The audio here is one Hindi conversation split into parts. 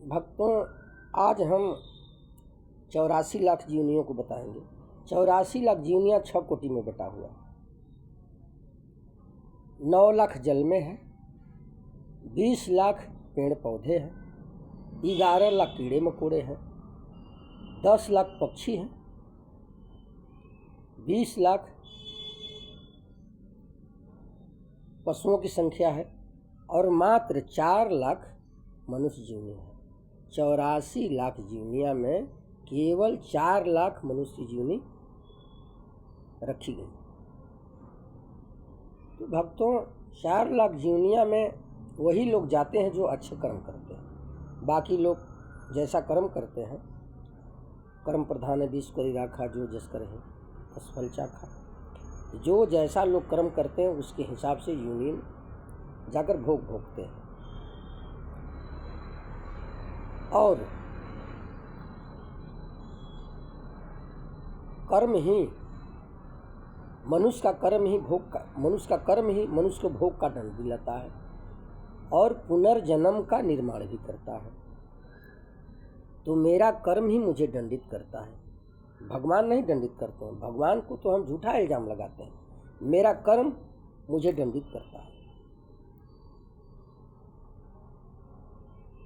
भक्तों, आज हम 84 लाख जीवनियों को बताएंगे। 84 लाख जीवनियाँ 6 कोटि में बटा हुआ, 9 लाख जल में है, 20 लाख पेड़ पौधे हैं, 11 लाख कीड़े मकोड़े हैं, 10 लाख पक्षी हैं, 20 लाख पशुओं की संख्या है और मात्र 4 लाख मनुष्य जीवनी है। 84 लाख जीवनिया में केवल 4 लाख मनुष्य जीवनी रखी गई। तो भक्तों, 4 लाख जीवनिया में वही लोग जाते हैं जो अच्छे कर्म करते हैं। बाकी लोग जैसा कर्म करते हैं, कर्म प्रधान है विश्व करी राखा, जो जस करे तस फल चाखा। जो जैसा लोग कर्म करते हैं उसके हिसाब से यूनियन जाकर भोग भोगते हैं। और कर्म ही मनुष्य का कर्म ही मनुष्य को भोग का दंड दिलाता है और पुनर्जन्म का निर्माण भी करता है। तो मेरा कर्म ही मुझे दंडित करता है, भगवान नहीं दंडित करते हैं। भगवान को तो हम झूठा इल्जाम लगाते हैं, मेरा कर्म मुझे दंडित करता है।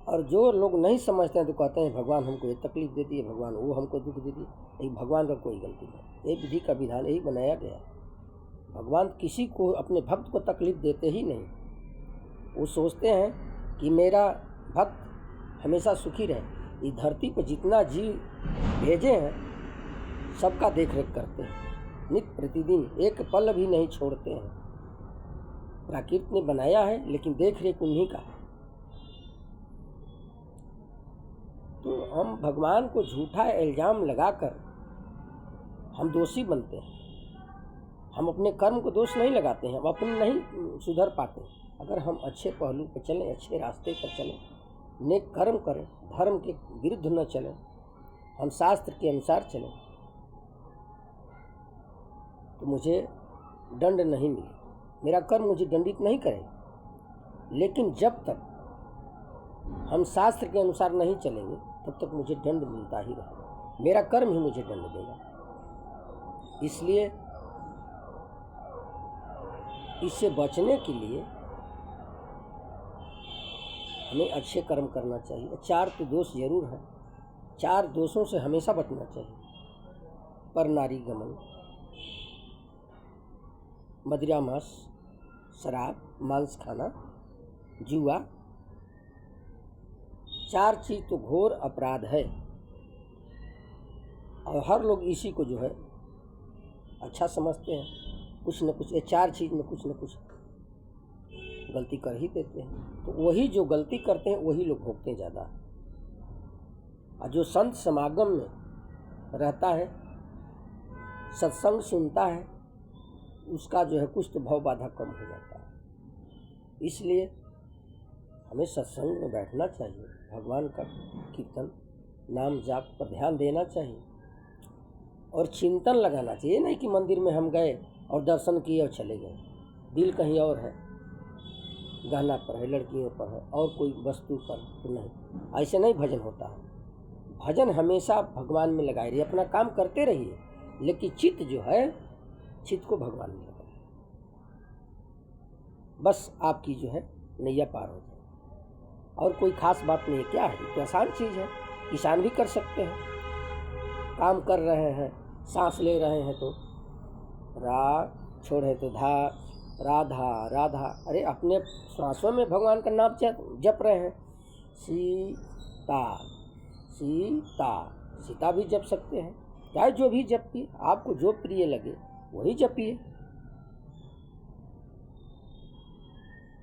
और जो लोग नहीं समझते हैं तो कहते हैं भगवान हमको ये तकलीफ दे दी है, भगवान वो हमको दुख दे दी। लेकिन भगवान का कोई गलती नहीं, ये विधि का विधान यही बनाया गया। भगवान किसी को, अपने भक्त को तकलीफ देते ही नहीं। वो सोचते हैं कि मेरा भक्त हमेशा सुखी रहे। इस धरती पर जितना जीव भेजे हैं सबका देख रेख करते हैं, नित्य प्रतिदिन एक पल भी नहीं छोड़ते हैं। प्रकृति ने बनाया है लेकिन देख रेख उन्हीं का है। तो हम भगवान को झूठा इल्जाम लगाकर हम दोषी बनते हैं। हम अपने कर्म को दोष नहीं लगाते हैं, हम अपने नहीं सुधर पाते। अगर हम अच्छे पहलू पर चलें, अच्छे रास्ते पर चलें, नेक कर्म करें, धर्म के विरुद्ध न चलें, हम शास्त्र के अनुसार चलें, तो मुझे दंड नहीं मिले, मेरा कर्म मुझे दंडित नहीं करे। लेकिन जब तक हम शास्त्र के अनुसार नहीं चलेंगे तब तक मुझे दंड मिलता ही रहेगा, मेरा कर्म ही मुझे दंड देगा। इसलिए इससे बचने के लिए हमें अच्छे कर्म करना चाहिए। 4 तो दोष जरूर है, 4 दोषों से हमेशा बचना चाहिए। पर नारी गमन, मदिरा मांस, शराब, मांस खाना, जुआ, 4 चीज़ तो घोर अपराध है। और हर लोग इसी को जो है अच्छा समझते हैं। कुछ न कुछ ये 4 चीज़ में कुछ न कुछ गलती कर ही देते हैं। तो वही जो गलती करते हैं वही लोग भोगते हैं ज़्यादा। और जो संत समागम में रहता है, सत्संग सुनता है, उसका जो है कुछ तो भव बाधा कम हो जाता है। इसलिए हमें सत्संग में बैठना चाहिए, भगवान का कीर्तन नाम जाप पर ध्यान देना चाहिए और चिंतन लगाना चाहिए। नहीं कि मंदिर में हम गए और दर्शन किए और चले गए, दिल कहीं और है, गहना पर है, लड़कियों पर है और कोई वस्तु पर तो नहीं। ऐसे नहीं भजन होता है। भजन हमेशा भगवान में लगाए रहिए, अपना काम करते रहिए, लेकिन चित्त जो है, चित्त को भगवान में लगाए, बस आपकी जो है नैया पार हो जाए। और कोई खास बात नहीं है। क्या है, तो आसान चीज़ है, किसान भी कर सकते हैं। काम कर रहे हैं, सांस ले रहे हैं तो रा, छोड़े तो धा, राधा राधा, अरे अपने श्वासों में भगवान का नाम जप रहे हैं। सीता सीता, सीता भी जप सकते हैं। चाहे जो भी जपिए, आपको जो प्रिय लगे वही जपिए।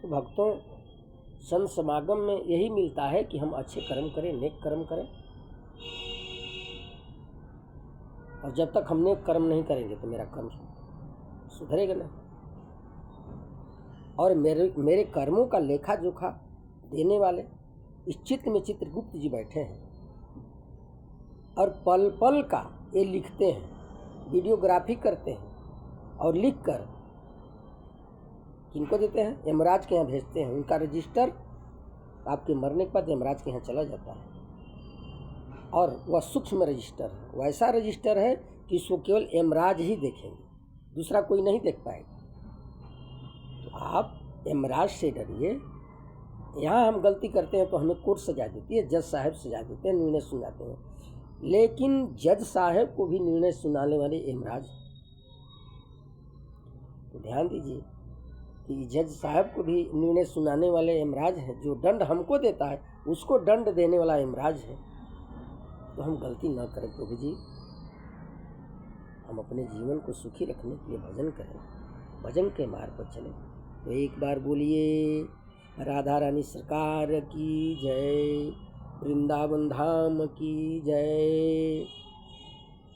तो भक्तों, संत समागम में यही मिलता है कि हम अच्छे कर्म करें, नेक कर्म करें। और जब तक हम नेक कर्म नहीं करेंगे तो मेरा कर्म सुधरेगा नहीं। और मेरे कर्मों का लेखा जोखा देने वाले इस चित्त में चित्रगुप्त जी बैठे हैं और पल पल का ये लिखते हैं, वीडियोग्राफी करते हैं और लिखकर किनको देते हैं? यमराज के यहाँ भेजते हैं। उनका रजिस्टर आपके मरने के बाद यमराज के यहाँ चला जाता है, और वह सूक्ष्म रजिस्टर है, वैसा रजिस्टर है कि इसको केवल यमराज ही देखेंगे, दूसरा कोई नहीं देख पाएगा। तो आप यमराज से डरिए। यहाँ हम गलती करते हैं तो हमें कोर्ट सजा देती है, जज साहब सजा देते हैं, निर्णय सुनाते हैं, लेकिन जज साहब को भी निर्णय सुनाने वाले यमराज। तो ध्यान दीजिए कि जज साहब को भी निर्णय सुनाने वाले यमराज हैं, जो दंड हमको देता है उसको दंड देने वाला यमराज है। तो हम गलती ना करें प्रभु जी, हम अपने जीवन को सुखी रखने के लिए भजन करें, भजन के मार्ग पर चलें। तो एक बार बोलिए राधा रानी सरकार की जय, वृंदावन धाम की जय।